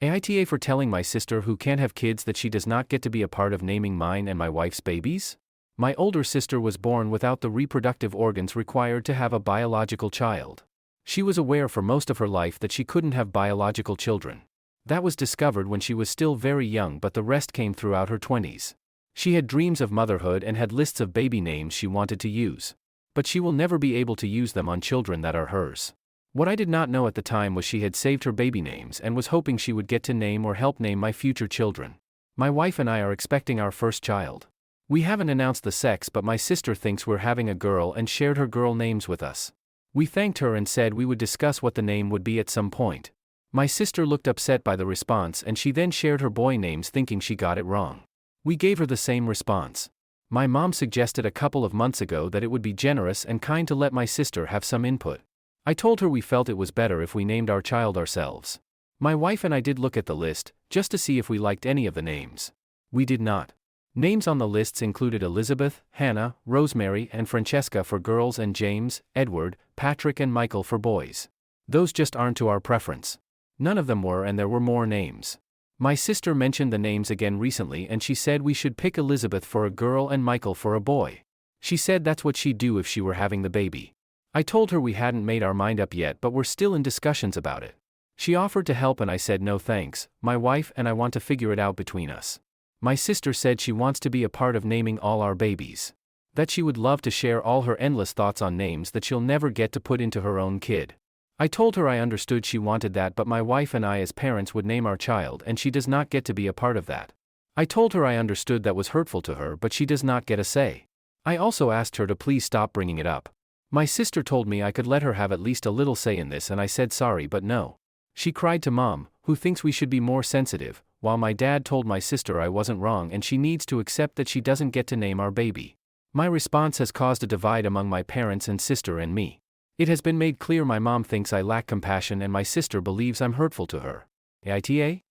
AITA for telling my sister who can't have kids that she does not get to be a part of naming mine and my wife's babies? My older sister was born without the reproductive organs required to have a biological child. She was aware for most of her life that she couldn't have biological children. That was discovered when she was still very young, but the rest came throughout her 20s. She had dreams of motherhood and had lists of baby names she wanted to use. But she will never be able to use them on children that are hers. What I did not know at the time was she had saved her baby names and was hoping she would get to name or help name my future children. My wife and I are expecting our first child. We haven't announced the sex, but my sister thinks we're having a girl and shared her girl names with us. We thanked her and said we would discuss what the name would be at some point. My sister looked upset by the response and she then shared her boy names thinking she got it wrong. We gave her the same response. My mom suggested a couple of months ago that it would be generous and kind to let my sister have some input. I told her we felt it was better if we named our child ourselves. My wife and I did look at the list, just to see if we liked any of the names. We did not. Names on the lists included Elizabeth, Hannah, Rosemary, and Francesca for girls and James, Edward, Patrick and Michael for boys. Those just aren't to our preference. None of them were, and there were more names. My sister mentioned the names again recently and she said we should pick Elizabeth for a girl and Michael for a boy. She said that's what she'd do if she were having the baby. I told her we hadn't made our mind up yet, but we're still in discussions about it. She offered to help and I said no thanks, my wife and I want to figure it out between us. My sister said she wants to be a part of naming all our babies. That she would love to share all her endless thoughts on names that she'll never get to put into her own kid. I told her I understood she wanted that, but my wife and I as parents would name our child and she does not get to be a part of that. I told her I understood that was hurtful to her, but she does not get a say. I also asked her to please stop bringing it up. My sister told me I could let her have at least a little say in this and I said sorry but no. She cried to Mom, who thinks we should be more sensitive, while my dad told my sister I wasn't wrong and she needs to accept that she doesn't get to name our baby. My response has caused a divide among my parents and sister and me. It has been made clear my mom thinks I lack compassion and my sister believes I'm hurtful to her. AITA?